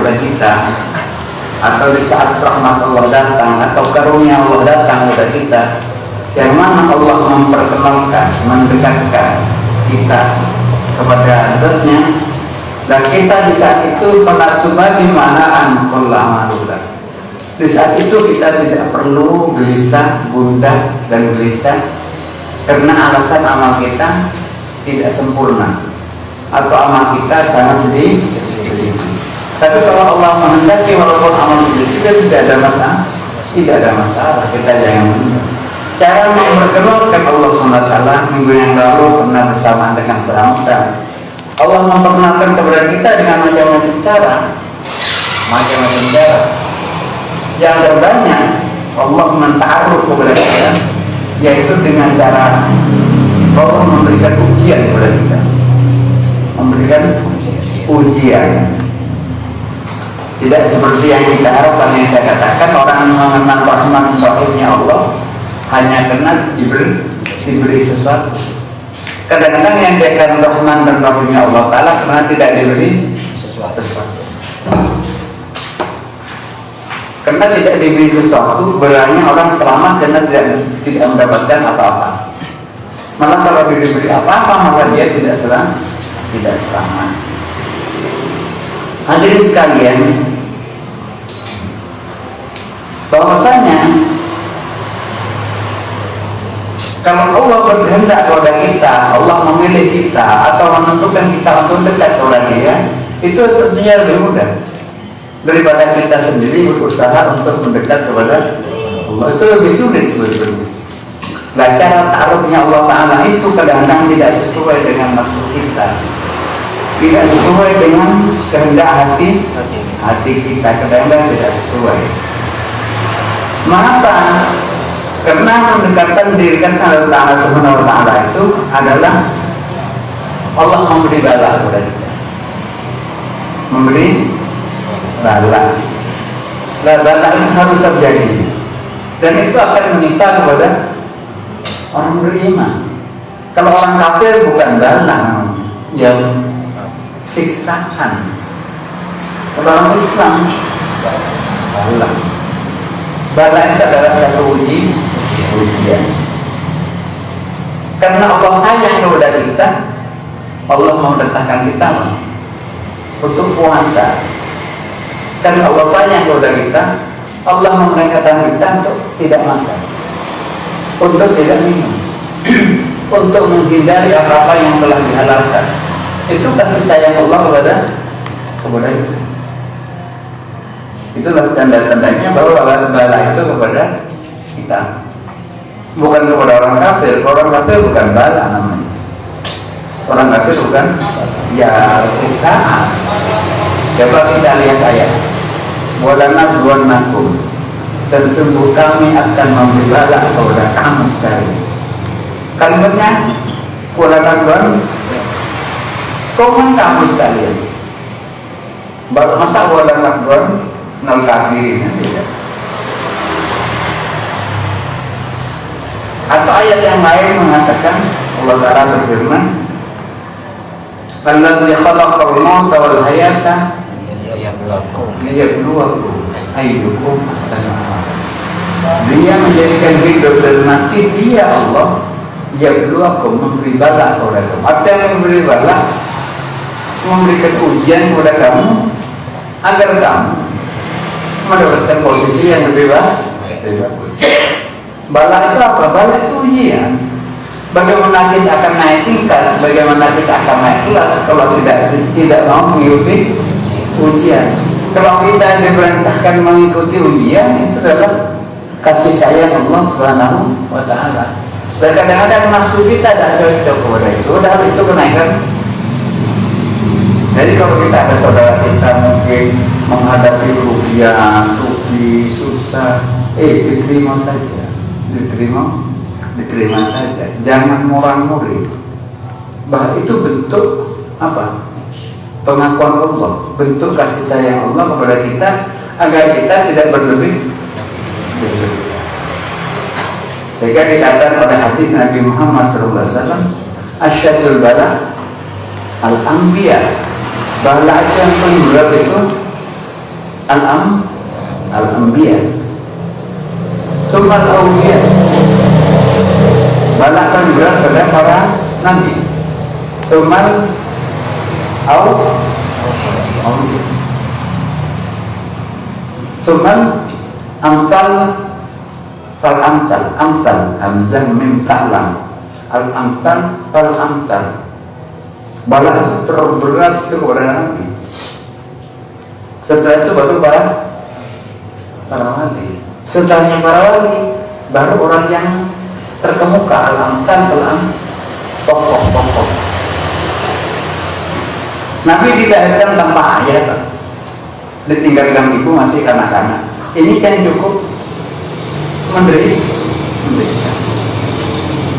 kepada kita, atau di saat rahmat Allah datang atau karunia Allah datang kepada kita, yang mana Allah memperkenalkan, mendekatkan kita kepada Zat-Nya, dan kita di saat itu pelatubani ma'an kullamalukan. Di saat itu kita tidak perlu gelisah, gundah dan gelisah karena alasan amal kita tidak sempurna atau amal kita sangat sedikit. Tapi kalau Allah menghendaki walaupun amal sedikit tidak ada masalah, kita jangan menunda. Cara memperkenalkan Allah SWT minggu yang lalu pernah bersama dengan seramatan. Allah memperkenalkan kepada kita dengan macam-macam cara. Yang terbanyak Allah menta'aruf kepada kita, yaitu dengan cara Allah memberikan ujian kepada kita. Memberikan ujian. Tidak seperti yang kita harapkan, yang saya katakan orang mengenal rahmat rahimnya Allah hanya karena diberi sesuatu. Kadang-kadang yang dikatakan rahman dan rahimnya Allah Ta'ala karena tidak diberi sesuatu. Karena tidak diberi sesuatu, berarti orang selamat karena tidak mendapatkan apa-apa. Malah kalau diberi apa-apa maka dia tidak selamat. Hadirin sekalian, bahwasanya kalau Allah berkehendak kepada kita, Allah memilih kita atau menentukan kita untuk dekat kepada Dia, itu tentunya lebih mudah daripada kita sendiri berusaha untuk mendekat kepada Allah. Itu lebih sulit sebetulnya. Nah, cara ta'arufnya Allah Ta'ala itu kadang-kadang tidak sesuai dengan maksud kita, tidak sesuai dengan kehendak hati kita, kadang-kadang tidak sesuai. Mengapa? Karena mendekatkan diri Allah Ta'ala Subhanahu wa Ta'ala itu adalah Allah memberi bala kepada kita, memberi bala. Bala itu harus terjadi, dan itu akan menimpa kepada orang beriman. Kalau orang kafir bukan bala, yang siksaan. Kalau orang Islam bala. Bala itu adalah satu ujian. Karena Allah sayang kepada kita, Allah memerintahkan kita untuk puasa. Karena Allah sayang kepada kita, Allah memerintahkan kita untuk tidak makan, untuk tidak minum, untuk menghindari apa-apa yang telah dihalalkan. Itu kasih sayang Allah kepada kita. Itulah tanda-tandanya bahwa bala itu kepada kita, bukan kepada orang kafir. Orang kafir bukan bala namanya. Orang kafir bukan ya siksaan. Coba kita lihat ayat. Walanabluwannakum, dan sungguh kami akan memberi bala kepada kamu sekalian. Kalimatnya walanabluwan, kamu sekalian. Masa walanabluwan nol kafirin, tidak. Atau ayat yang lain mengatakan Allah Ta'ala berfirman, "Alladzi khalaqal mauta wal hayata liyabluwakum ayyukum ahsanu amala." Dia menjadikan hidup dan mati, Dia Allah yabluwakum, memberi bala kepada kamu. Artinya memberi bala, memberikan ujian kepada kamu agar kamu mendapatkan posisi yang lebih bagus. Bala itu apa? Bala itu ujian. Bagaimana kita akan naik tingkat, bagaimana kita akan naik kelas kalau tidak mau mengikuti ujian. Kalau kita diperintahkan mengikuti ujian, itu adalah kasih sayang Allah Subhanahu wa Ta'ala. Dan kadang-kadang nafsu kita tidak cocok kepada itu, padahal itu kenaikan. Jadi kalau kita ada saudara kita mungkin menghadapi ujian, susah, diterima saja, jangan murah-murih. Bahwa itu bentuk apa? Pengakuan Allah, bentuk kasih sayang Allah kepada kita agar kita tidak berlebih. Sehingga dikatakan pada hadis Nabi Muhammad SAW, asyadul bala al-anbiya, bala itu yang paling berat itu al-anbiya, tsumma al-awliya. Balak kan juga pada para nabi, tsumma al-awliya, tsumma amsal fal amsal hamzah mim ta'lam, al-amsal fal amsal. Balak itu terberat itu kepada nabi. Setelah itu baru para wali. Setelahnya para wali, baru orang yang terkemuka, al-amsal, tokoh-tokoh. Nabi dilahirkan tanpa ayah, ditinggalkan ibu masih kanak-kanak. Ini kan cukup menderita.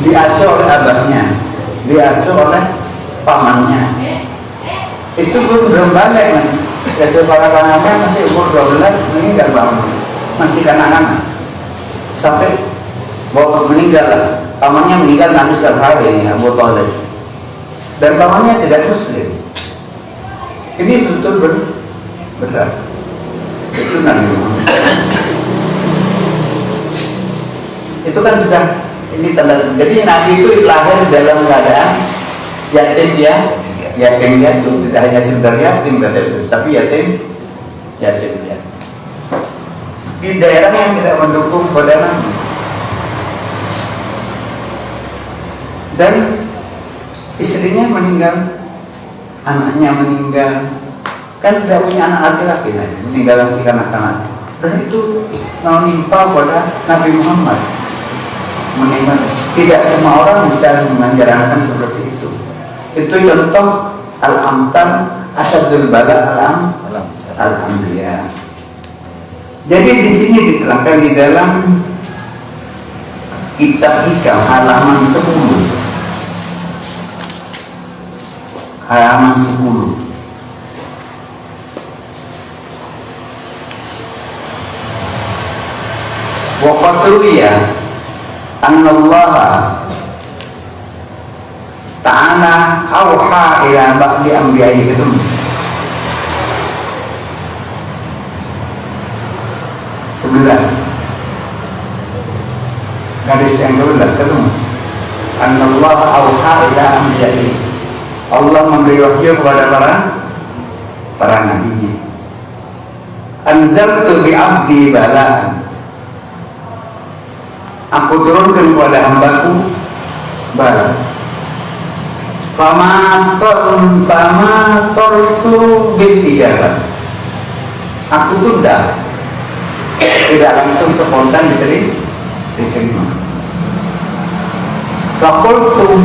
Diasuh oleh abahnya, diasuh oleh pamannya. Itu belum balik, man. Ya para kanak-kanak masih umur 12 meninggal bangun, masih kanak-kanak sampai bawa meninggal lah. Pamannya meninggal nanti setiap hari, Abu Thalib, dan pamannya tidak muslim. Ini sebetulnya benar. Itu Nabi Muhammad. Itu kan sudah ini tanda. Jadi Nabi itu lahir dalam keadaan yatim piatu, tidak hanya sekedar yatim kata itu, tapi yatim piatu. Di daerah yang tidak mendukung pada Nabi. Dan istrinya meninggal, anaknya meninggal, kan tidak punya anak laki-laki, meninggal si kanak-kanak. Dan itu menimpa pada Nabi Muhammad. Meninggal. Tidak semua orang bisa menjalankan seperti itu. Itu contoh al-amtal asyadul bala al-anbiya. Jadi di sini diterangkan di dalam kitab Hikam halaman 10. Halaman 10. Wa qatruya annallaha ta'ala awha ila ba'di anbiya'i kedum. Garis yang 12 ketemu. Annallaha awha ila anbiya'i. Allah memberi wahyu kepada para nabinya. Anzaltu bi 'abdi bala'an. Aku turunkan kepada hambaku bala. Fama tortu bitijabat. Aku tunda, tidak langsung spontan diterima. Fakultu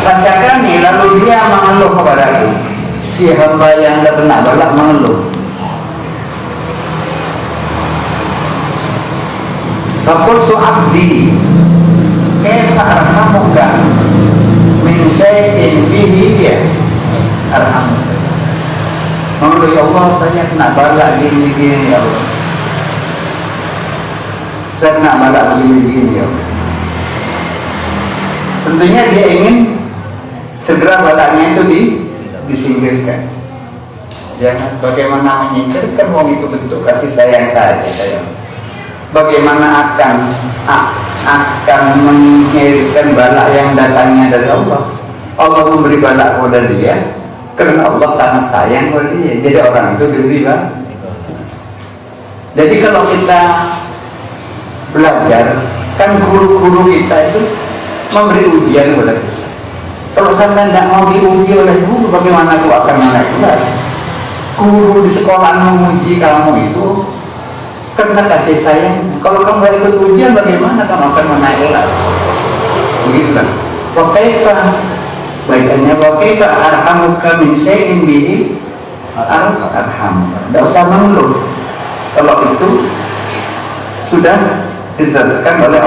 rasakan nih, lalu dia mengeluh kepadaku. Si hamba yang terkena balak mengeluh. Fakultu abdi kaifa arhamuka min syai'in bihi dia arhamuka. Mengeluh, ya Allah, saya kena balak gini ya Allah. Saya kena balak gini ya Allah. Tentunya dia ingin segera balaknya itu disingkirkan. Jangan bagaimana menyingkirkan wong itu bentuk kasih sayang saja. Bagaimana akan mengirimkan balak yang datangnya dari Allah. Allah memberi balak kepada dia karena Allah sangat sayang kepada dia. Jadi orang itu diberi balak. Jadi kalau kita belajar, kan guru-guru kita itu memberi ujian kepada kita. Kalau sampai tidak mau diuji oleh guru, bagaimana aku akan menaik kelas? Guru di sekolah menguji kamu itu karena kasih sayang. Kalau kamu gak ikut ujian, bagaimana kamu akan menaik kelas? Begitu kan? Wa kaifa, bacanya wa kaifa arhamuka min syai'in bihi arhamuka. Tidak usah mengeluh. Kalau itu sudah ditetapkan oleh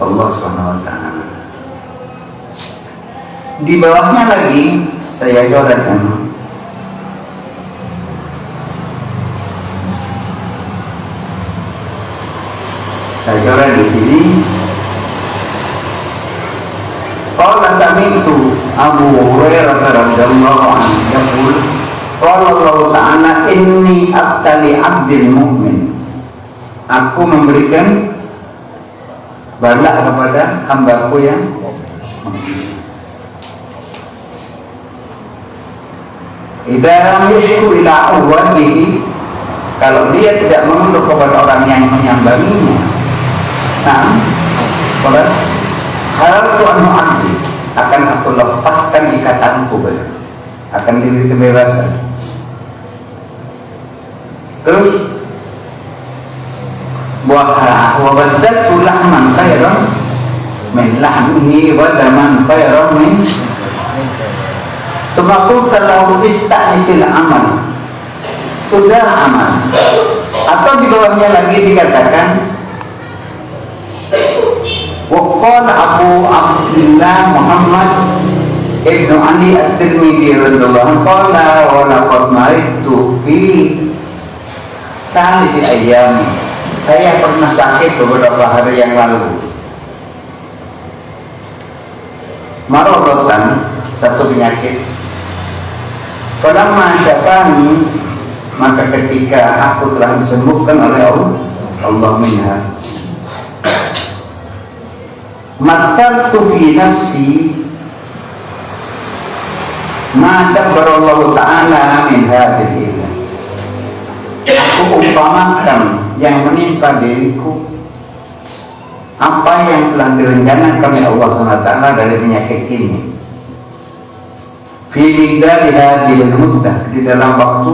Allah Subhanahu wa taala. Di bawahnya lagi saya coretkan. Saya coret di sini. Qala sami'tu Abu Hurairah radhiyallahu anhu yaqul qala Allah ta'ala inni abtali 'abdil mu'min. Aku memberikan bala kepada hambaku yang idza lam yashku ila awwalihi, kalau dia tidak mengeluh kepada orang yang menyambanginya. Nah, kalau hal Tuhan mu'adzi, akan aku lepaskan ikatanku, akan diberi kebebasan. Terus wa baddaltu lahman khairan min lahmihi wa daman khairan min semaku kalau ista'nifil amal sudah amal. Atau di bawahnya lagi dikatakan waqala Abu Abdullah Muhammad Ibnu Ali At-Tirmidzi radhiyallahu anhu qala wa laqad maridtu fi salih ayyami. Saya pernah sakit beberapa hari yang lalu. Maradatan, satu penyakit. Falamma syafani, maka ketika aku telah disembuhkan oleh Allah minha, mathaltu fi nafsi ma dabbarallahu ta'ala min hadhihi. Aku umpamakan yang menimpa diriku apa yang telah direncanakan oleh Allah SWT dari penyakit ini. Fi midali hadhil muddah, di dalam waktu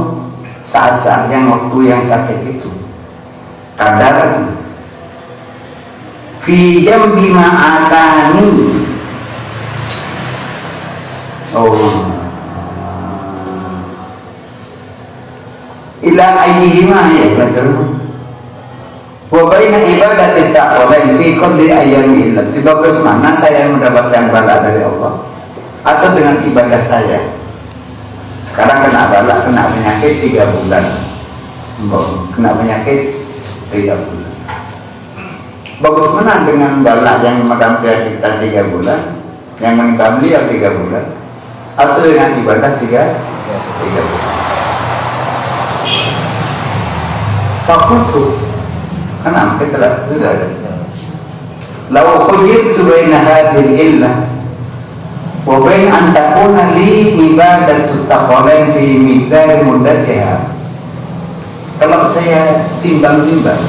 saat-saat yang waktu yang sakit itu. Kadar fi jambi ma'atani. Ila ayyihima, ya betul. Wa baina ibadati ta'ala fi qadri ayyami illa. Di bagus mana saya mendapatkan bala dari Allah atau dengan ibadah saya. Sekarang kena bala, kena penyakit 3 bulan. Kena penyakit 3 bulan. Bagus mana dengan bala yang mendampingi kita 3 bulan, yang menimpa beliau 3 bulan, atau dengan ibadah 3 bulan. Fakultu, karena kita sudah ada. Lau khuyyirtu baina hadhil illah wa bain an takuna li ibadatu taqalain fi miqdar muddatiha. Kalau saya timbang-timbang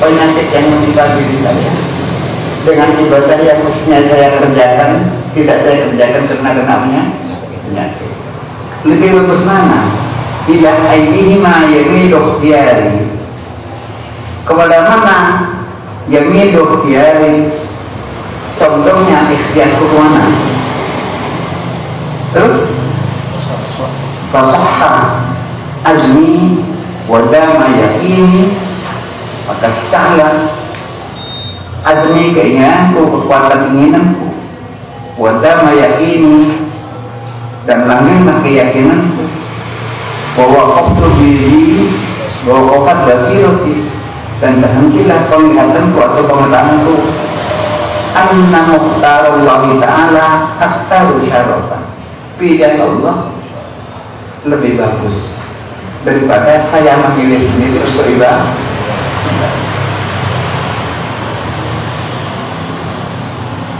penyakit yang menimpa diri saya dengan ibadah yang mestinya saya kerjakan, tidak saya kerjakan karena penyakit, lebih bagus mana? Ila ayyihima yamilu ikhtiyari, kepada mana yamilu ikhtiyari, contohnya ikhtiarku kemana? Terus fasahha azmi wa dama yaqini, maka sahlah azmi, keinginanku, kekuatan inginanku, wa dama yaqini, dan langgenglah keyakinanku, bahwa waqaftu bihi, bahwa waqaf basirati, dan terhentilah penglihatanku atau pengetahuanku, anna mukhtarullahi ta'ala akhtaru syarafan, pilihan Allah lebih bagus daripada saya memilih sendiri untuk ibadah.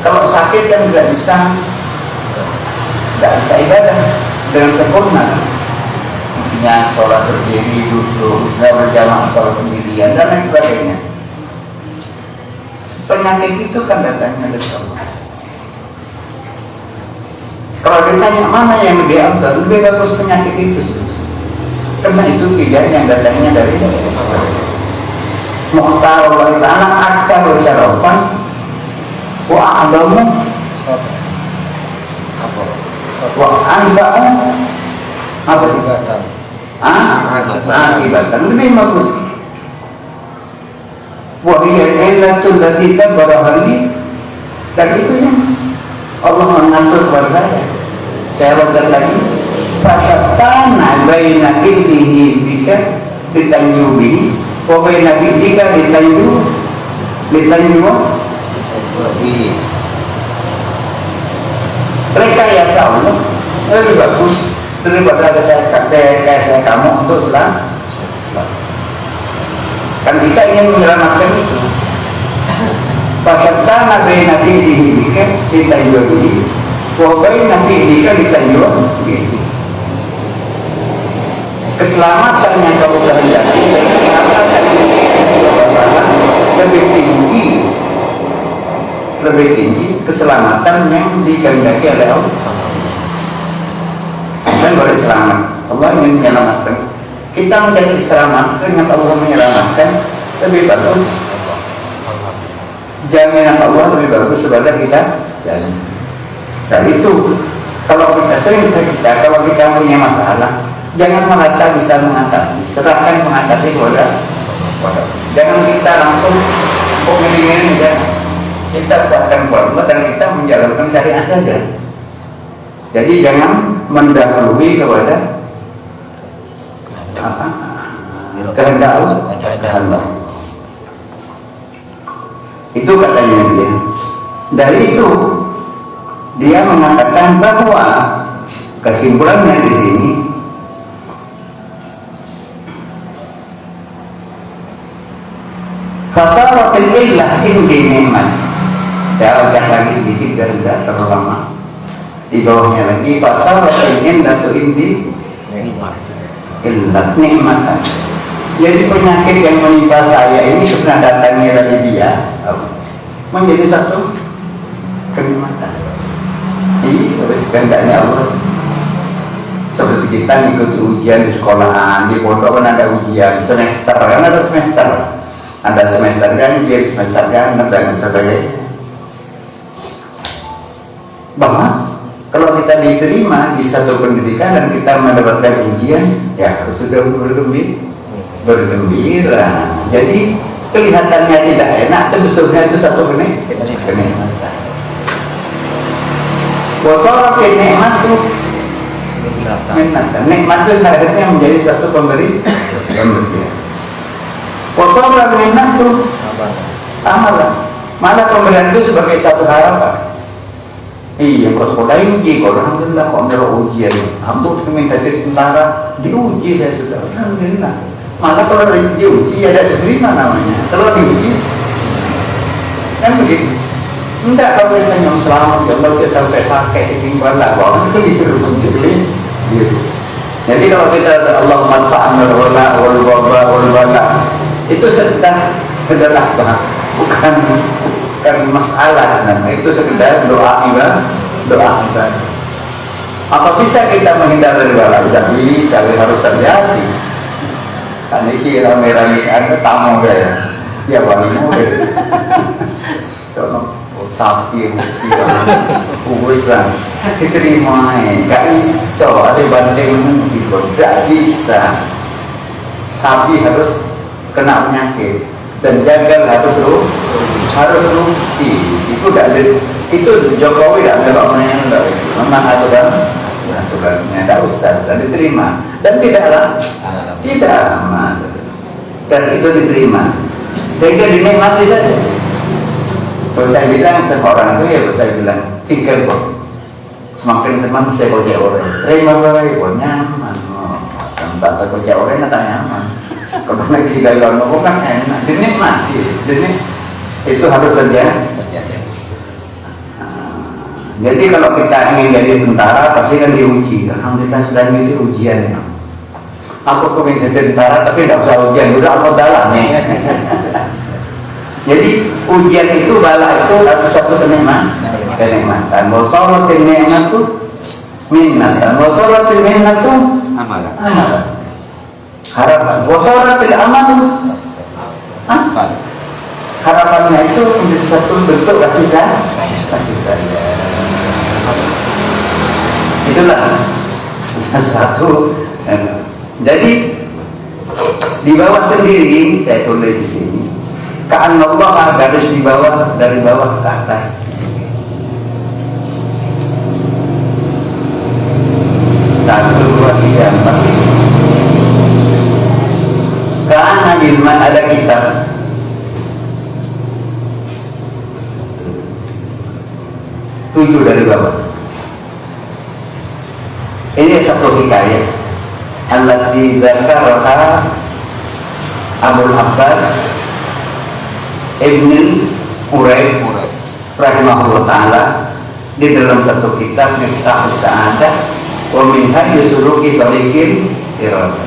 Kalau sakit kan tidak bisa ibadah dengan sempurna. Misalnya sholat berdiri, duduk, bisa berjamaah, sholat sendirian, dan lain sebagainya. Penyakit itu kan datangnya dari Allah. Kalau ditanya mana yang lebih afdal, lebih bagus penyakit itu, karena itu pilihan yang datangnya dari Allah. Mukhtar Allah Ta'ala akbar syarafan wa a'lamu wa anfa'u apa ibatan? Ibatan lebih bagus. Wa hiya illatul lati tabarahali, dan itu yang Allah mengatur kepada saya. Saya baca lagi, fasattana baina ilmihi bika litanjubi wa baina bika litanju rekayasa Allah lebih bagus daripada rekayasa kamu untuk selamat. Kan kita ingin menyelamatkan itu. Pasal nabi nabi ini kita jual ini, wahai nabi ini kita jual ini. Keselamatan yang kamu kehendaki, keselamatan lebih tinggi keselamatan yang dikehendaki oleh Allah. Sampai boleh selamat. Allah ingin menyelamatkan. Kita mencari keselamatan dengan Allah menyelamatkan lebih bagus. Jaminan Allah lebih bagus sebagai kita. Dan itu kalau kita kalau kita punya masalah, jangan merasa bisa mengatasi. Serahkan mengatasi kepada. Jangan kita langsung ini jangan. Kita serahkan kepada Allah dan kita menjalankan syariat saja. Jadi jangan mendahului kepada kehendak Allah. Itu katanya dia. Dari itu dia mengatakan bahwa kesimpulannya di sini fasaratil illah indi ni'mat. Saya ucap lagi sedikit dan tidak terlalu lama. Di bawahnya lagi fasaratil illatu indi illat nikmatan. Jadi penyakit yang menimpa saya ini sebenarnya datangnya dari dia menjadi satu kenikmatan. Iya, terus kehendaknya Allah. Seperti kita ngikut ujian di sekolahan, di pondok kan ada ujian semester, kan ada semester ganjil, semester genap dan sebagainya. Bahwa kalau kita diterima di satu pendidikan dan kita mendapatkan ujian, ya harus sudah bergembira. Jadi kelihatannya tidak enak, tapi sebetulnya itu satu kenikmatan. Wasorat nikmat itu nikmat itu akhirnya menjadi satu pemberian. Wasorat nikmat itu amalan. Malah pemberian itu sebagai satu harapan. Iya, kalau sekolah uji, kalau alhamdulillah kok ada ujian, hampir minta jadi tentara, diuji saya sudah, alhamdulillah. Malah kalau diuji ada diterima namanya. Kalau diuji, kan begitu. Enggak, kalau kita yang selamat, kalau kita sampai sakit, tinggal lah, bahwa itu gitu. Jadi kalau kita ada Allah manfaatnya wal-wala, itu sekedar bukan masalah, itu sekedar doa ibadah. Apa bisa kita menghindar dari bala? Tidak bisa, harus terjadi. Saat ini rame-rame ada tamu saya, ya wali murid. Sapi, uwis lah, diterima, gak iso, ada banding tidak bisa. Sapi harus kena penyakit dan jagal harus rugi. Itu Jokowi tidak ada namanya, memang aturannya tidak usah dan diterima dan tidak lama dan itu diterima sehingga dinikmati saja. Kalau saya bilang sama orang itu, ya saya bilang tinggal kok semakin senang saya kocek orang terima baik, kok nyaman tempat kocek orang tak nyaman. Kalau lagi dalam ngomong kan enak, dinikmati. Jadi itu harus terjadi. Jadi kalau kita ingin jadi tentara pasti kan diuji. Alhamdulillah sudah itu ujian. Aku ingin jadi tentara tapi tidak usah ujian, udah aku dalam nih. Jadi ujian itu, bala itu adalah suatu kenikmatan. Wasolatil ni'matu minnatan, wasolatil minnatu amalan. Harapan. Wasolatil amatu harapannya itu menjadi satu bentuk kasih sayang. Itulah sesuatu. Jadi di bawah sendiri saya tulis di sini. Ka'anallah garis di bawah, dari bawah ke atas. Satu, dua, tiga, empat. Ka'anna bilman ada kitab. Tujuh dari bawah. Ini satu hikayah allati dzakaraha Abul Abbas Ibn Uraib rahimahullah ta'ala di dalam satu kitab Miftahus Sa'adah wa min hadyi suluki tariqil iradah.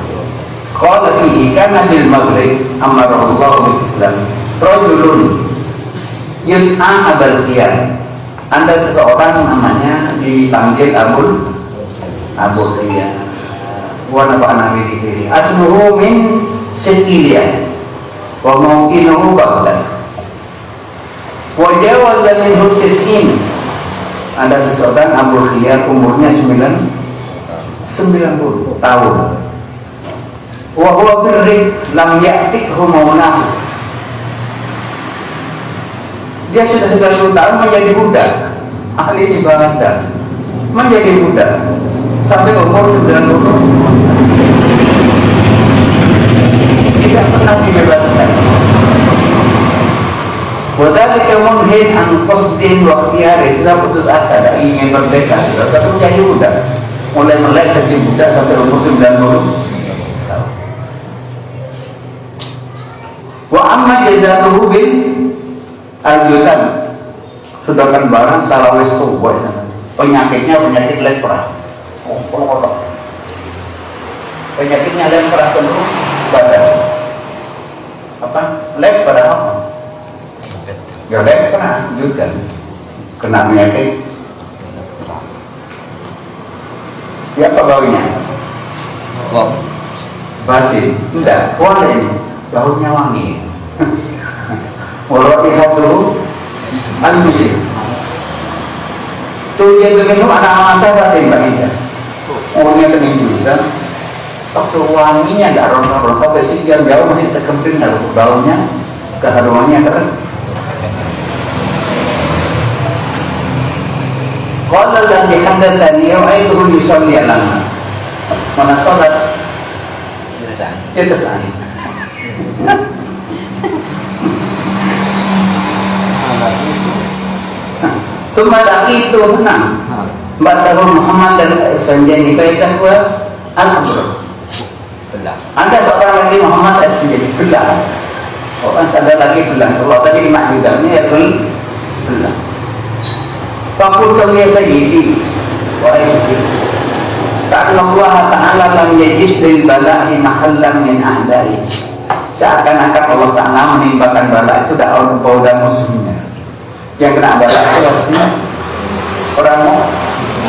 Qala fihi kana bil maghrib amara Allah bil Islam rajulun yud'a Abul Khiyar. Ada seseorang namanya dipanggil Abu Khiyar. Wa nafa'ana bihi asmuhu min Sikiliyah wa mawqinuhu Baghdad wa jawaza minhu tis'in. Ada seseorang Abu Khiyar umurnya 90 tahun. Wa huwa birrik lam ya'tikhu maulahu. Dia sudah 90 tahun menjadi budak, ahli ibadah, menjadi budak sampai umur 90 tidak pernah dibebaskan. Wadhalika munhin an qasdin wa ikhtiyari. Sudah putus asa, tidak ingin merdeka, sudah menjadi budak, mulai melek jadi budak sampai umur 90 tahun. Wa amma jazatuhu bil aljudan. Sedangkan barang salah wis tuwa, penyakitnya penyakit lepra. Penyakitnya lepra seluruh badan. Apa? Lepra apa? Ya lepra juga kena penyakit. Ya apa baunya? Basi? Enggak, boleh ini. Baunya wangi. Walau lihat dulu al-musik. Tuh dia minum anak masa batin Mbak Ida. Orangnya kening juga. Waktu wanginya enggak rontok-rontok sampai sekian jauh masih terkemping baunya, keharumannya keren. Qala alladhi haddatsani ya'aytuhu yusalli lana. Mana salat? Kita sahih. Summa laqitu menang. Ba'dahu Muhammad dan Sanjani fa'idah wa al-Abrar. Ada seorang lagi Muhammad As-Sanjani belah. Orang ada lagi belah. Kalau tadi makjudannya ya belah. Fakultu ya sayyidi wa ayyuki ta'ala Allah ta'ala lam yajid bil bala'i mahallan min a'da'i. Seakan-akan Allah Ta'ala menimpakan bala itu daun dan musuhnya. Yang kena bala itu pasti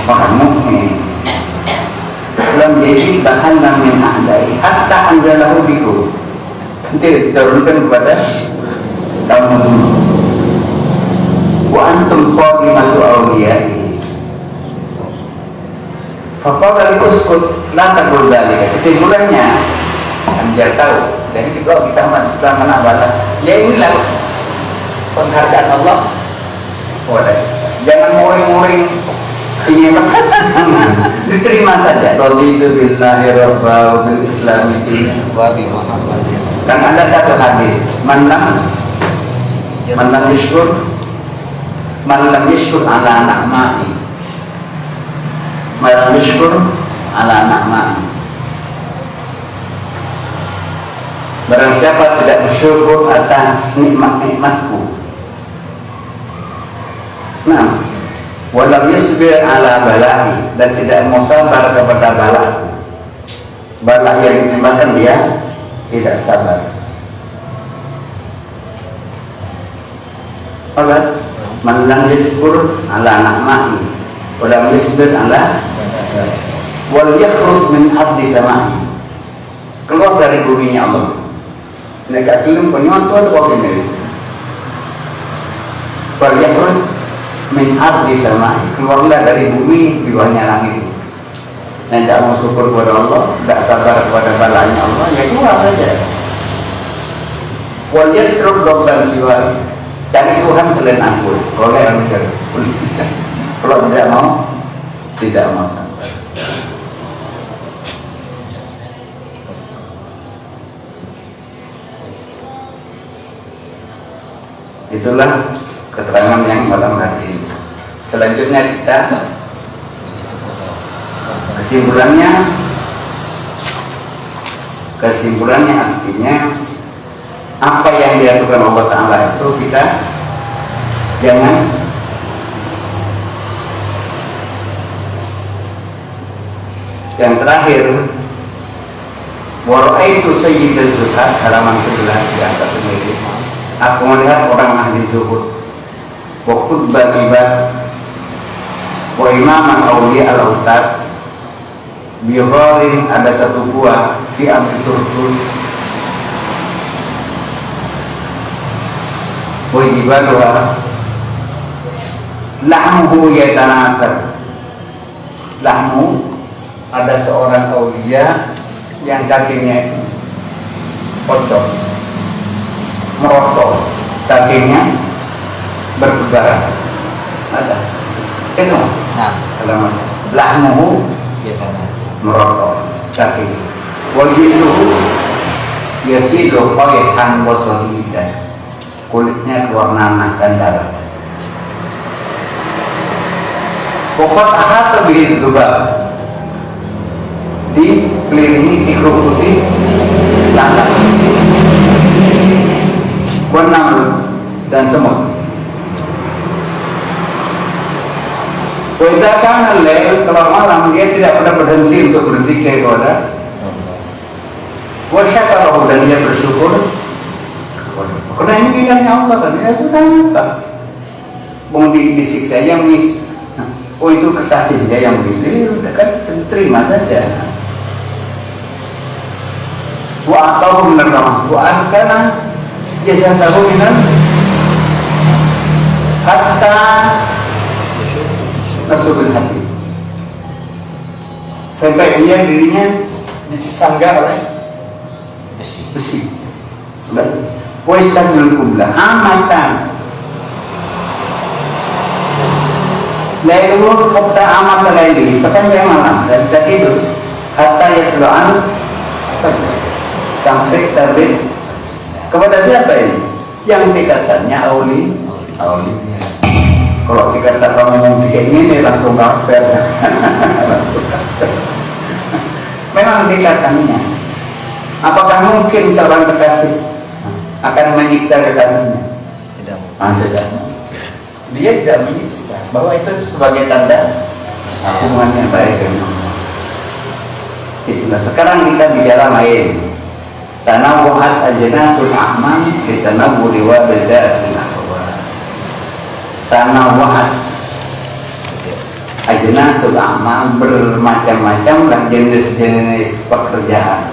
orang mukmin. Lam yajid mahallan min a'da'i hatta anzalahu bikum. Nanti diturunkan kepada kaum muslimin. Wa antum khadimatu awliyai. Faqala uskut la taqul dzalika. Kesimpulannya biar tahu. Jadi kalau kita Islam kena bala, ya inilah penghargaan Allah. Jangan muring-muring ingin diterima saja. Raditu billahi rabba wa bil islami dinan wa bi Muhammadin. Dan ada satu hadis, man lam yashkur ala na'ma'i. Man lam yashkur ala na'ma'i. Barang siapa tidak bersyukur atas nikmat-nikmatku. Nah, walam yasbir ala bala'i, dan tidak mau sabar kepada balaku. Bala yang ditimpakan dia tidak sabar. Allah man lam yasbur ala na'ma'i walam yasbir ala wal yakhruj min abdi sama'i. Keluar dari buminya Allah. Mereka kirim penyuatu atau ini. Wal yakhruj min ardi sama'i. Keluarlah dari bumi di bawahnya langit. Dan tidak mau syukur kepada Allah, tidak sabar kepada balanya Allah, ya keluar saja. Wal yatruk rabban siwa. Cari Tuhan selain aku. Boleh orang cari. Kalau tidak mau sabar. Itulah keterangan yang malam hari ini. Selanjutnya kita ke Kesimpulannya artinya apa yang dilakukan Allah Ta'ala itu kita jangan yang terakhir. Waraitu sayyidaz zuhad, halaman 11 di atas sendiri. Aku melihat orang ahli zuhud, wa khutbah ibad, wa imaman awliya al-autad, bigharin, ada satu buah fi abdi turkus, wa ibaduha lahmuhu yatanasar. Lahmu, ada seorang awliya yang kakinya itu pocong, merotok, kakinya bertebaran. Ada itu alamat lahmuhu merotok kakinya. Wajiduhu yasidu qayhan wa sadidan, kulitnya keluar nanah dan darah. Pokok ahata bihi dzubab, dikelilingi ikhru putih langka, wanam dan semut. Waidakan al-lail, kalau malam dia tidak pernah berhenti untuk berzikir kepada wasyakarahu, dan dia bersyukur. Karena ini pilihannya Allah kan, ya sudah apa? Mau disiksa yang mis, oh itu kekasih dia yang begitu, kan terima saja. Wa atahu minar rahmah wa askana jasadahu minan hatta nasubil hati, sampai dia dirinya disanggah oleh besi. Wa istaqbil qiblah amatan lailun hatta amata laili, sepanjang malam dan bisa tidur hatta yatlu'an, sampai terbit. Kepada siapa ini? Yang tingkatannya auli. Kalau dikata kamu ini langsung kafir. Memang tingkatannya. Apakah mungkin seorang kekasih akan menyiksa kekasihnya? Tidak. Dia tidak menyiksa, bahwa itu sebagai tanda hubungannya baik dengan Allah. Itulah. Sekarang kita bicara lain. Tanawwu'at ajnasul a'mal fi tanawwuri wabadatil ahwal. Tanawwu'at ajnasul a'mal, bermacam-macamlah jenis-jenis pekerjaan.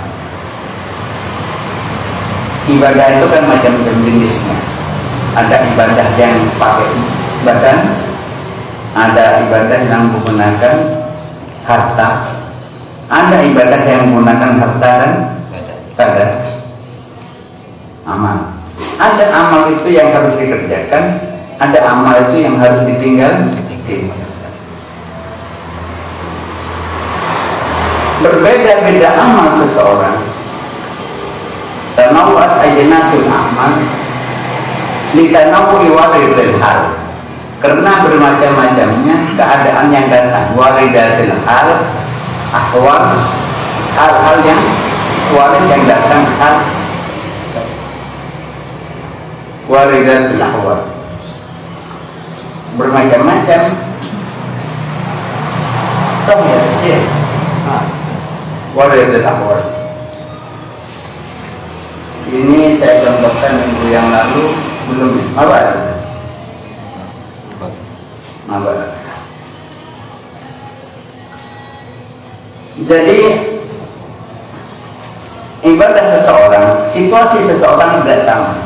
Ibadah itu kan macam-macam jenisnya. Ada ibadah yang pakai badan, ada ibadah yang menggunakan harta, ada ibadah yang menggunakan harta dan badan. Amal. Ada amal itu yang harus dikerjakan, ada amal itu yang harus ditinggalkan. Berbeda-beda amal seseorang. Tanawwu'at ajnasul a'mal litanawwu'i waridil hal, karena bermacam-macamnya keadaan yang datang. Waridatil hal, ahwal, hal-hal yang warid yang datang, hal waridatil ahwal, bermacam-macam. Sama ya, waridatil ahwal. Ini saya contohkan minggu yang lalu, belum apa? Jadi ibadah seseorang, situasi seseorang tidak sama.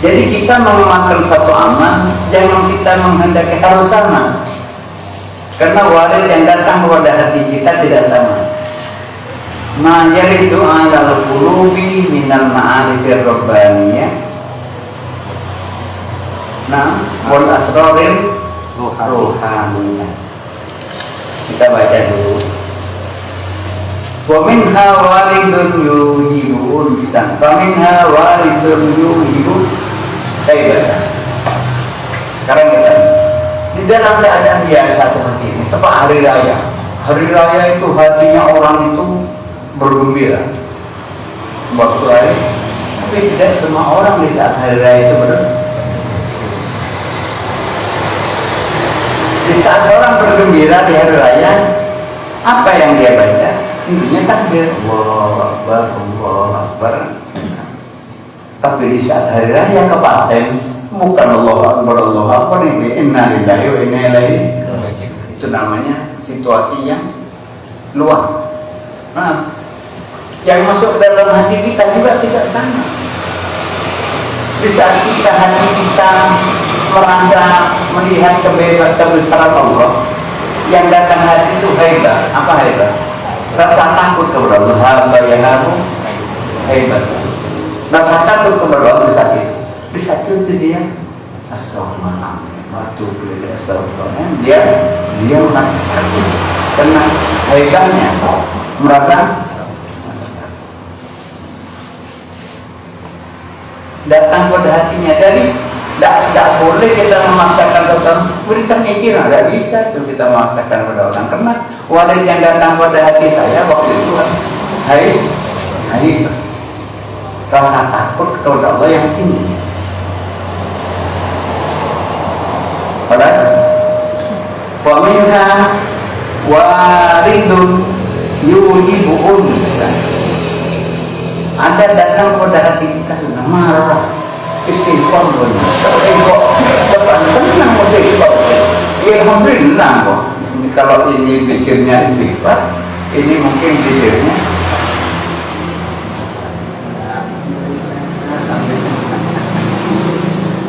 Jadi kita mengamalkan satu amal, jangan kita menghendaki harus sama, karena warid yang datang kepada hati kita tidak sama. Ma yaridu 'alal qulubi minal ma'arifir rabbaniyah, nah, wal asrarir ruhaniyah. Kita baca dulu. Wa minha waridun yujibu unsan, wa minha waridun yujibu kaibatan. Sekarang kita di dalam keadaan biasa seperti ini, tepat hari raya, Hari raya itu hatinya orang itu bergembira waktu hari, tapi tidak semua orang di saat hari raya itu di saat orang bergembira di hari raya, apa yang dia baca? Intinya takbir, Allahu Akbar, Allahu Akbar. Tapi di saat hari raya kepaten, bukan Allahu Akbar, Allahu Akbar, ini inna lillahi wa inna ilaihi. Itu namanya situasi yang luar. Nah, yang masuk dalam hati kita juga tidak sama. Di saat kita hati kita merasa melihat kebesaran Allah, yang datang hati itu hebat. Apa hebat? Rasa takut kepada Allah. Hamba yahabu hebat. Rasa takut kepada Allah di saat itu. Di saat itu dia astagfirullahaladzim, astagfirullahaladzim. Dia merasa takut karena hebatnya merasa takut. Datang pada hatinya. Jadi tidak boleh kita memaksakan orang. Berikan ikhtiar, tidak bisa tuh kita memaksakan pada orang. Karena wadah yang datang pada hati saya waktu itu hari rasa takut kepada Allah yang tinggi. Padahal wa minha waridun yujibu unsa. Ada datang pada hati kita marah, istighfar benar. Kok senang mau istighfar? Ya alhamdulillah kok. Kalau ini pikirnya istighfar, ini mungkin pikirnya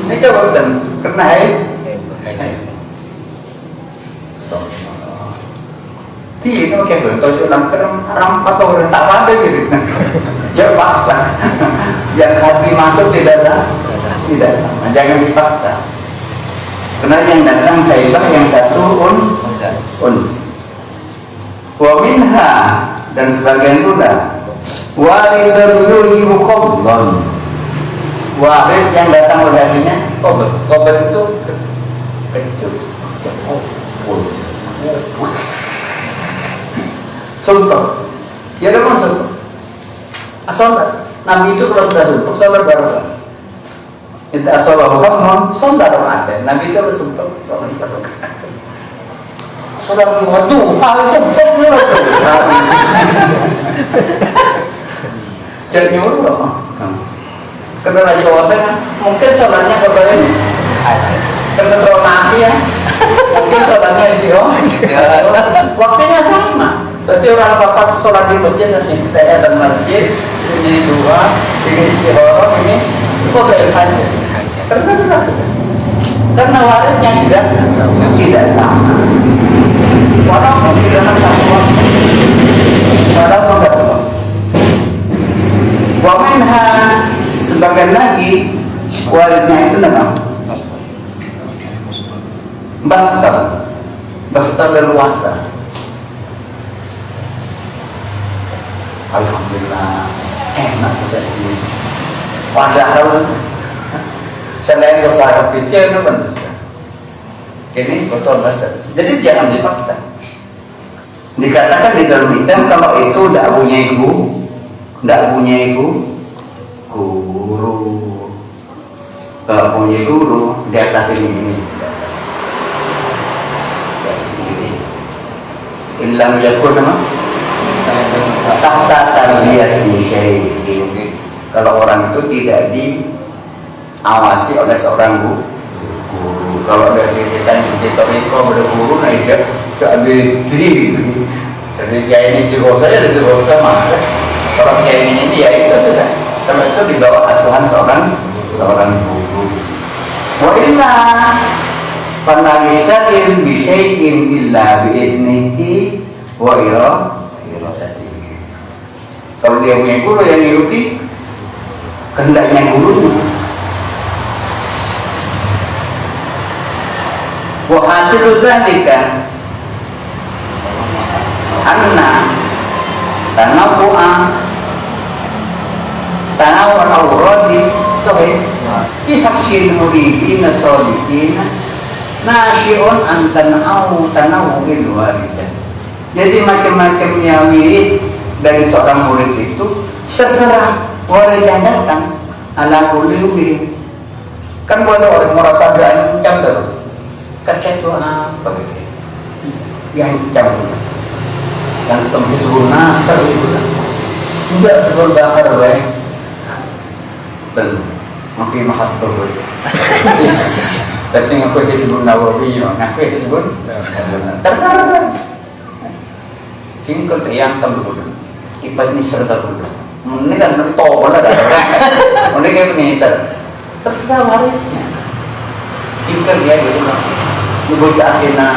ini coba dan kena thì nó kêu tôi chỗ nằm cái ram atau tak pada gitu jangan paksa yang hati masuk tidak sama jangan dipaksa karena yang datang hebat yang satu uns wa minha dan sebagian pula waridul yuhibu qablan warid yang datang pada hatinya qabat itu kecil suntuk, ya ada pun suntuk. Asal Nabi itu kalau sudah suntuk, sholat baru. Itu asal Muhammad, sholat ada. Nabi itu harus suntuk, kalau kita lakukan. Sholat waduh, harus suntuk dulu. Jadi nyuruh. Karena lagi wadah, mungkin sholatnya kembali. Karena terlalu mati ya, mungkin sholatnya waktunya sama. Berarti orang bapak sholat di masjid dan kita ada masjid ini dua, ini istirahat, ini boleh saja. Karena warisnya tidak sama. Walaupun tidak satu waktu, walaupun satu waktu. Wa minha sebagian lagi warisnya itu nama bastar leluasa. Alhamdulillah enak saja. Padahal selain sesuatu pikir itu kan susah. Ini kosong basah. Jadi jangan dipaksa. Dikatakan di dalam hitam kalau itu tidak punya guru. Kalau punya guru di atas ini. Illam yakun nama tahta tarbiyati syai'in. Kalau orang itu tidak diawasi oleh seorang guru. Kalau ada cerita itu berguru naik ke abdi. Jadi kiai ini si bosa ya si bosa mah. Kalau kiai ini dia itu sudah. Kalau itu di bawah asuhan seorang guru. Wa inna fala yastaqil bi syai'in illa bi idnihi wa iradatihi. Kalau dia punya guru yang diikuti kehendaknya gurunya. Wa hasilu dzalika anna tanawwul awradi sahih fi haqqil muridin sholihin nasyi'un an tanawwul waridah. Jadi macam-macamnya wirid dari seorang murid itu terserah orang yang datang ala kulli wirid. Kan boleh orang merasa berancam terus. Kata itu apa gitu? Yang jam, yang tembus guna itu lah. Tidak sebelum bakar baik. Dan makin mahat terus. Tapi aku disebut Nawawi, aku disebut terserah. Singkat yang tembus. Ipat ni serta dulu. Ini kan lebih tahu lah kan. Ini kayak penisar. Terserah warisnya. Singkat dia gitu lah. Ibu akhirnya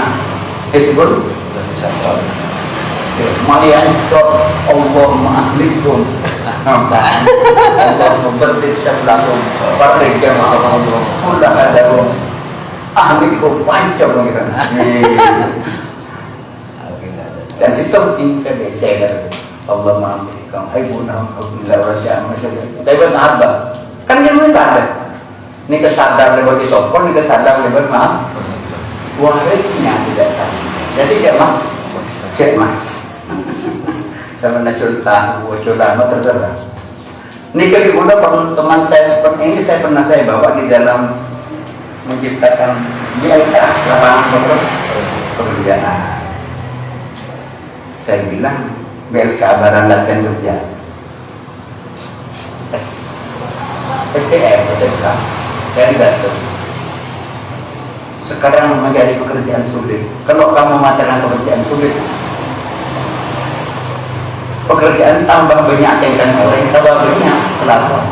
disebut. Malian stop Allah ma'alikum. Allah memberdi syablakum. Partai jamaah Allah. Kulah adakum. Ahlikum pancam gitu. Dan situ tingkat saya Allah ma'alikum. Hai bunah. Alhamdulillah wajah masyarakat. Tapi apa? Kan dia belum ada. Ini kesadar lewat di toko. Ini kesadar lewat maaf. Warisnya tidak sama. Jadi jamaah cek mas. Sama naculta, wacula, terserah. Ini kali pula teman saya, ini saya pernah bawa di dalam menciptakan BLK lapangan pekerjaan. Saya bilang BLK barang latihan kerja. STM, SMK, saya dibantu. Sekarang menjadi pekerjaan sulit. Kalau kamu mengatakan pekerjaan sulit, pekerjaan tambah banyak yang orang, tambah banyak pelapor.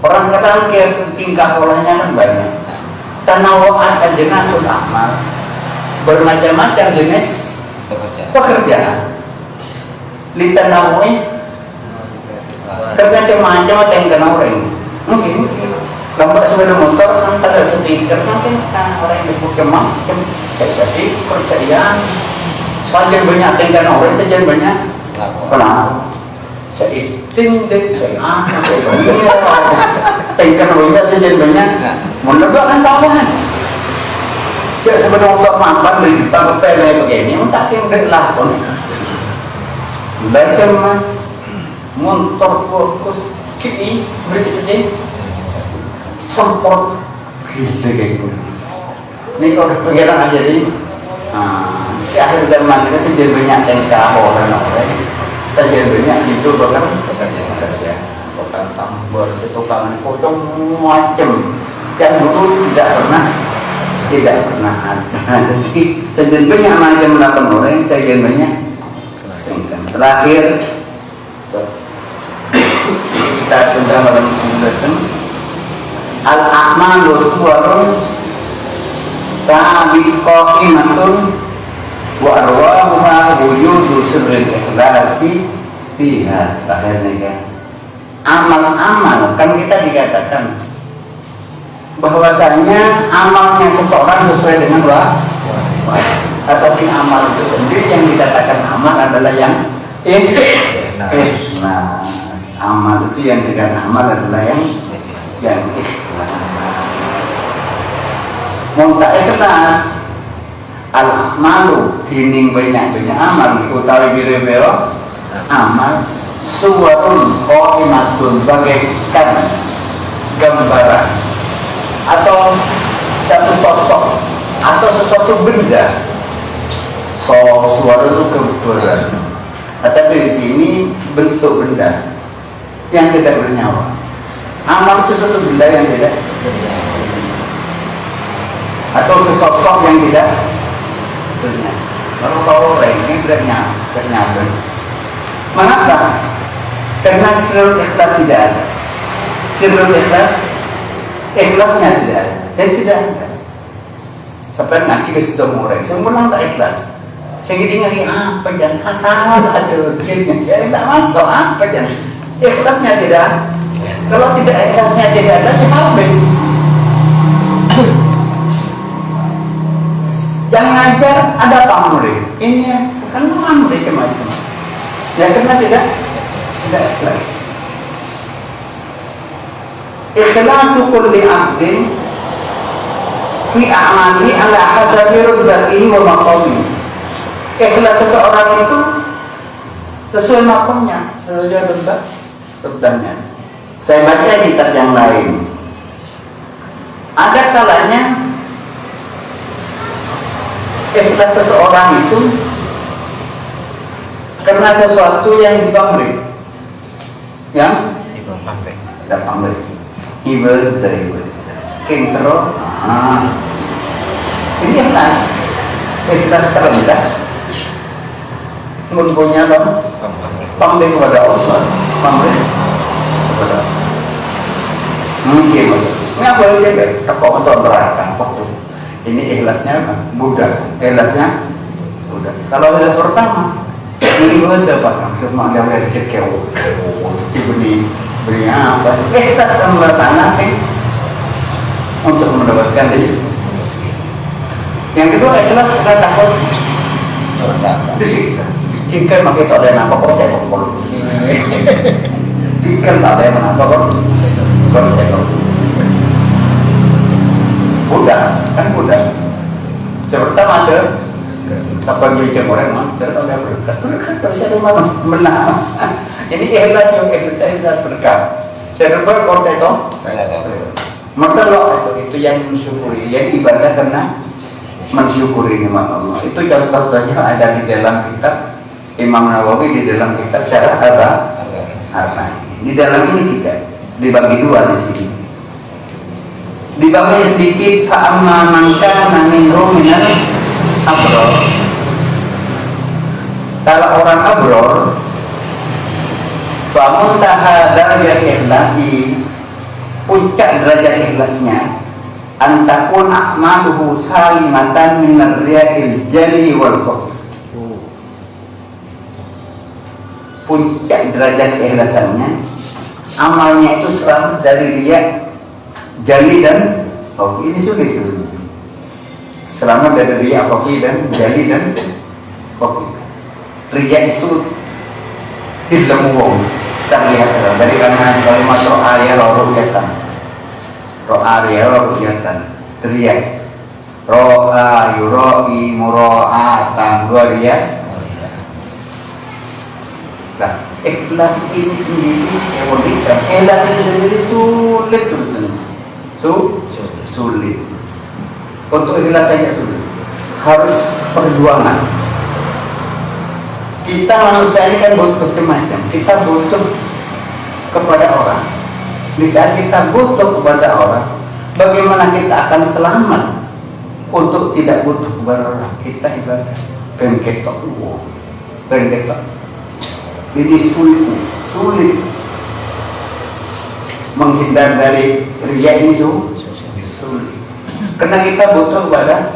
Orang sekarang tingkah olahnya kan banyak. Tanawu'at ajnasul amal, bermacam-macam jenis pekerjaan. Litanawu'i kerja macam-macam yang kena orang. Mungkin gambar sepeda motor antara speaker mungkin orang yang dibuka macam saya percayaan. Sajen banyak tingkat orang, sajen banyak pelapor. Saya isting deh, saya tingkat orang sajen banyak menegakkan tawahan. Jadi sebelum untuk makan beri tambah pelai begini, tak tinggal lapor. Baca mah, montor fokus kini beri saja, sempur gitu gitu. Ini kalau kepikiran aja ni. Si akhir zaman ini saja banyak tingkah orang-orang, saja banyak itu bahkan pekerja, tukang tambur, tukang potong macam yang dulu tidak pernah ada. Jadi saja banyak macam melakukan orang, saja banyak tingkah. Terakhir kita sudah menemukan al-a'malu suwarun sabiqa'imatun wa arwahuha wujudu sirril ikhlasi fiha. Akhirnya kan amal-amal kan kita dikatakan bahwasanya amalnya seseorang sesuai dengan tetapi amal itu sendiri yang dikatakan amal adalah yang ikhlas. Amal itu yang dikatakan amal adalah yang ikhlas. Muntah ikhlas al-ahmalu dining banyak amal utawi biro-biro amal suwarun qa'imatun bagaikan gambaran atau satu sosok atau sesuatu benda. Suara itu kebetulan, tetapi di sini bentuk benda yang tidak bernyawa. Amal itu satu benda yang tidak atau sesosok yang tidak bernyawa. Kalau orang ini bernyawa. Mengapa? Karena sirrul ikhlas tidak ada. Sirrul ikhlasnya tidak ada dan tidak ada. Sampai ngaji ke situ orang, semua tak ikhlas. Saya ngari apa jangan hatam aja, saya tak masuk apa jangan. Ikhlasnya tidak. Kalau tidak ikhlasnya tidak ada, habis. Yang ngajar ada pamrih, ini kan pamrih macam. Ya karena tidak ikhlas. Ikhlasu kulli abdin fi a'mali ala hasabi rutbatihi wa maqamihi. Ikhlas seseorang itu sesuai makomnya, sesuai bebannya. Saya baca kitab yang lain, ada kalanya ikhlas seseorang itu karena sesuatu yang dipamrih, yang pamrih, ibadah dari kentro, ini ikhlas terendah, mempunyai pamrih kepada Allah, pamrih kepada mungkin nggak boleh juga tekok masuk neraka. Ini ikhlasnya apa? Buddha, ikhlasnya Buddha. Kalau ikhlas pertama ini ada pak, cuma yang dari cekew, beri apa? Ikhlas tambah tanah untuk mendapatkan rezeki. Yang kedua ikhlas karena takut disiksa. Tinggal makai tak ada apa kok saya kok. Tinggal tak ada apa kok. Buddha, kan Buddha. Seperti ada apa jadi orang mah, cerita dia berkat. Terus kan saya malam menang. Ini ikhlas yang ikhlas berkat. Saya berbuat kota itu. Mertelok itu yang mensyukuri, yang ibadah karena mensyukuri nikmat Allah. Itu contohnya ada di dalam kitab Imam Nawawi, di dalam kitab Syarah Arba'in. Di dalam ini kita dibagi dua di sini. Dibagi sedikit fa'amma man kana minhum minal abror. Kalau orang abror, fa'muntaha darajat ikhlasi, puncak derajat ikhlasnya antakun a'maluhu salimatan minar riya'il jali wal khawf. Puncak derajat keikhlasannya, amalnya itu selamat dari riya, jali dan khafi. Ini sulit sebenarnya. Selamat dari riya, khafi dan jali dan khafi. Riya itu tidak wong terlihat dari karena kalimat ro'a ya ru'yatan, ro'a ya ru'yatan, riya, ro'a yura'i mura'atan, dua riya. Nah, ikhlas ini sendiri yang memberikan ikhlas itu sendiri sulit sebetulnya. Sulit. Untuk ikhlas saja sulit. Harus perjuangan. Kita manusia ini kan butuh macam-macam. Kita butuh kepada orang. Di saat kita butuh kepada orang, bagaimana kita akan selamat untuk tidak butuh kepada orang? Kita ibadah penketok. Ini sulit menghindar dari riya ini sulit. Karena kita butuh kepada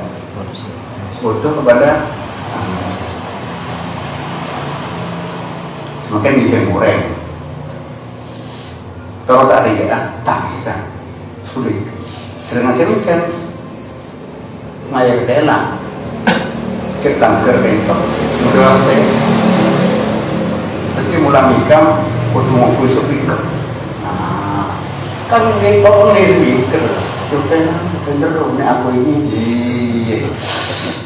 semakin bisa goreng. Kalau tak riya, tak bisa, sulit. Sering saya mikir, ngaya ketela, cek kanker bentok, mudah saya. Nanti mulai mikam, kudu mau speaker. Nah, kan ini kok ini speaker. Coba bener ini aku ini sih.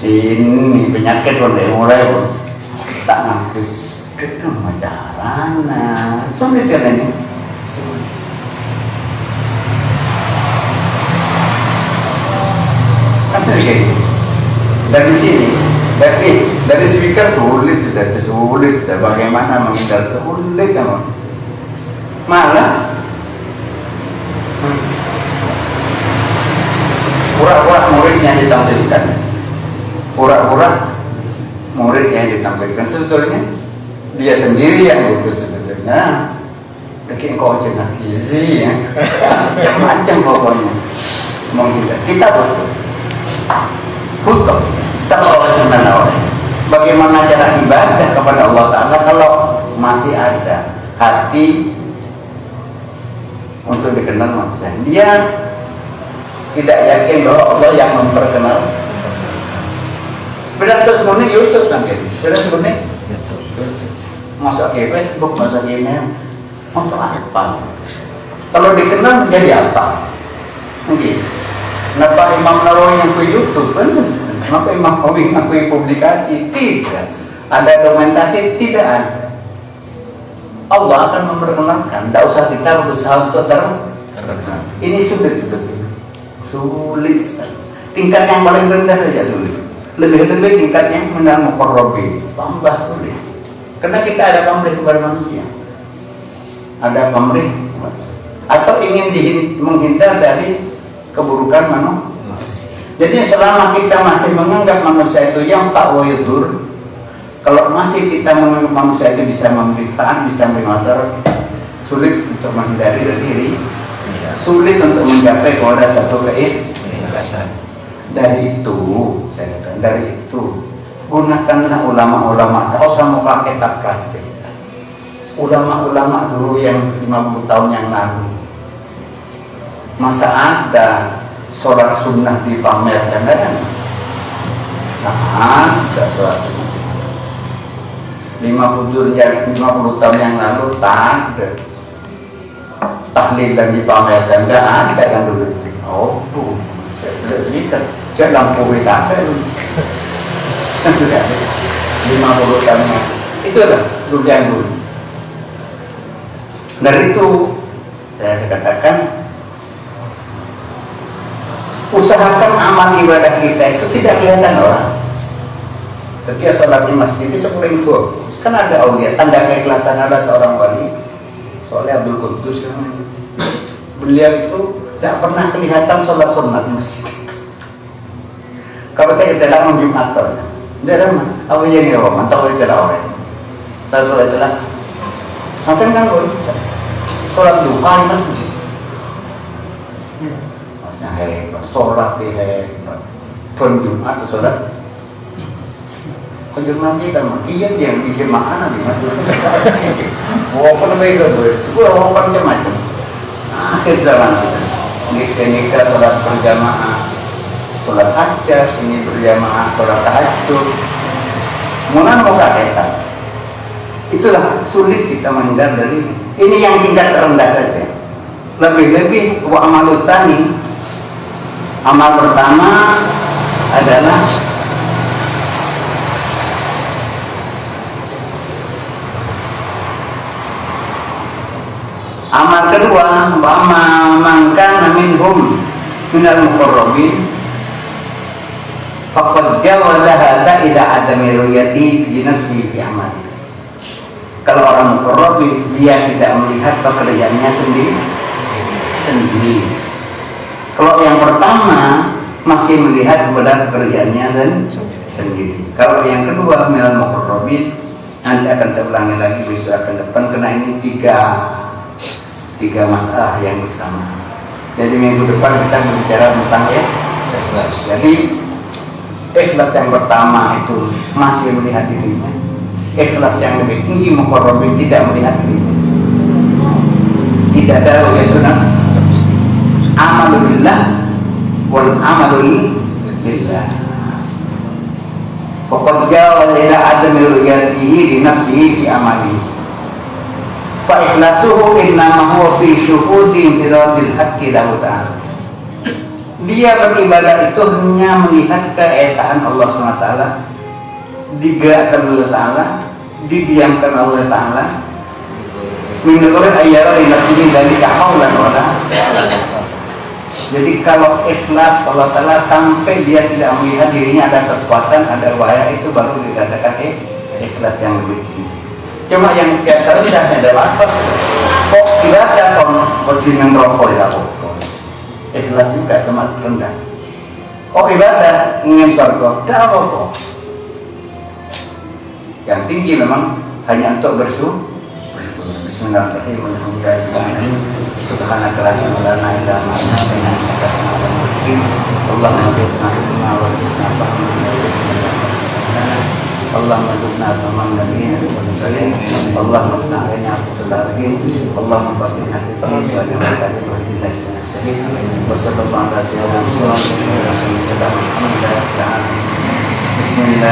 Ini penyakit ronde mulai tak ngapus. Kita macam mana? Sulit kan ini. Apa lagi? Dari sini. Dari speaker sulit sudah bagaimana menghindar sulit kamu malah pura-pura muridnya ditampilkan sebetulnya dia sendiri yang butuh sebetulnya bikin kau jenah gizi ya macam-macam pokoknya menghindar kita butuh bagaimana cara ibadah kepada Allah Ta'ala kalau masih ada hati untuk dikenal manusia. Dia tidak yakin bahwa Allah yang memperkenal. Beda terus murni YouTube nanti. Beda murni masuk ke Facebook, masuk ke email. Untuk apa? Kalau dikenal menjadi apa? Mungkin. Kenapa Imam Nawawi yang ke YouTube kan? Kenapa Imam Nawawi ngakui publikasi? Tidak. Ada dokumentasi? Tidak ada. Allah akan memperkenalkan. Tidak usah kita berusaha untuk terkenal. Ini sulit sebetulnya. Sulit sekali. Tingkat yang paling rendah saja sulit. Lebih-lebih tingkat yang minal muqarrabin. Tambah sulit. Karena kita ada pamrih kepada manusia. Ada pamrih. Atau ingin menghindar dari keburukan manusia. Jadi selama kita masih menganggap manusia itu yang fa'wayadur, kalau masih kita menganggap manusia itu bisa memberi manfaat, bisa memberi motor, sulit untuk menghindari dari diri, sulit untuk mencapai kepada satu keikhlasan. Dari itu, saya katakan, dari itu gunakanlah ulama-ulama, tak usah mau kaget. Ulama-ulama dulu yang 50 tahun yang lalu, masa ada sholat sunnah dipamerkan kan? Nah, ada sholat sunnah 50 tahun yang lalu tak ada tahlil dan dipamerkan, tidak ada kan dulu. Oh, bu, saya tidak cerita, saya lampu tak ada. Kan sudah 50 tahun yang itu lah dulu yang dulu. Dari itu saya katakan, usahakan amal ibadah kita itu tidak kelihatan orang. Ketika sholat di masjid itu sepaling dua, kan ada aulia, tanda keikhlasan ada seorang wali, soalnya Abdul Qudus, beliau itu tidak pernah kelihatan sholat sunat di masjid. Kalau saya katakan menjumator, tidak ada mah, apa yang dia ngomong, tahu itu lah orang, tahu itu lah, makan kan sholat duha di masjid. Hebat, sholat hebat, penjumat atau sholat penjumat kita mah iya dia yang bikin makanan di masjid. Walaupun lebih ke gue walaupun macam-macam. Akhir zaman sudah nikah sholat berjamaah, sholat hajat, ini berjamaah sholat tahajud. Mulai mau kagetan. Itulah sulit kita menghindar dari ini yang tingkat terendah saja. Lebih-lebih wa amalu tsani. Amal pertama adalah amal kedua, wa man kana minhum minal muqarrabin faqad jawaza hadza ila adami ru'yati bi nafsi fi amali. Kalau orang muqarrabin dia tidak melihat pekerjaannya sendiri. Kalau yang pertama masih melihat kepada pekerjaannya sendiri. Kalau yang kedua minal muqarrabin, nanti akan saya ulangi lagi besok akan depan, karena ini tiga masalah yang bersama. Jadi minggu depan kita berbicara tentang ikhlas. Jadi ikhlas yang pertama itu masih melihat dirinya. Ikhlas yang lebih tinggi muqarrabin tidak melihat dirinya. Tidak ada yaitu amalu billah wal amalu lillah. Faqad jawal ila adami ru'yatihi li nafsihi fi amali. Fa ikhlasuhu innama huwa fi syuhudi infiradil haqqi lahu ta'ala. Dia beribadah itu hanya melihat keesaan Allah SWT, digerakkan oleh Ta'ala, didiamkan oleh Ta'ala, menurut ayyara li nafsihi dari kahaulan wala. Jadi kalau ikhlas Allah Ta'ala sampai dia tidak melihat dirinya ada kekuatan, ada bahaya, itu baru dikatakan ikhlas yang lebih tinggi. Cuma yang tidak terendah adalah apa? Kok tidak ada konsumen rokok ya kok? Ikhlas juga cuma terendah. Oh ibadah ingin surga, tidak apa-apa. Yang tinggi memang hanya untuk bersyukur. Bismillahirrahmanirrahim. Subhanaka la ilaha illa anta Allahumma bina wa bina Allahumma tubna faman nabiyina wa sallim Allahumma ta'ala lagi Allahumma batina fi wa ni'mati wa billahi wa sallallahu ala sayyidina Muhammad wa sallam. Bismillah.